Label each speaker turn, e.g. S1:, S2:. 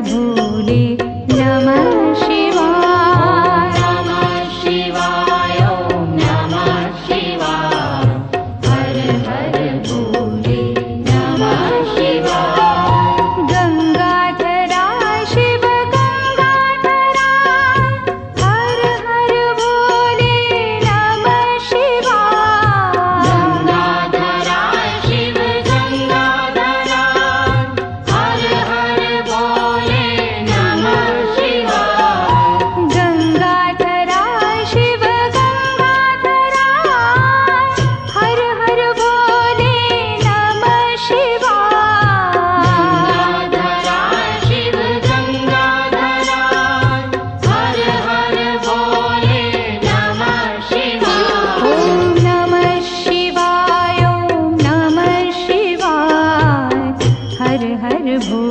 S1: भोले नमः शिवाय।
S2: नमः शिवाय ॐ नमः शिवाय। हर हर भोले नमः शिवाय।
S1: गंगाधरा शिव गंगाधरा हर हर भोले नमः शिवाय।
S2: गंगाधरा शिव गंगाधरा हर हर भोले नमः शिवाय।
S1: गंगाधरा शिव गंगाधरा हर हर भोले नमः शिवाय।
S2: गंगाधरा शिव गंगाधरा हर हर भोले नमः शिवाय।
S1: ॐ नमः शिवाय ॐ नमः शिवाय। हर हर भोले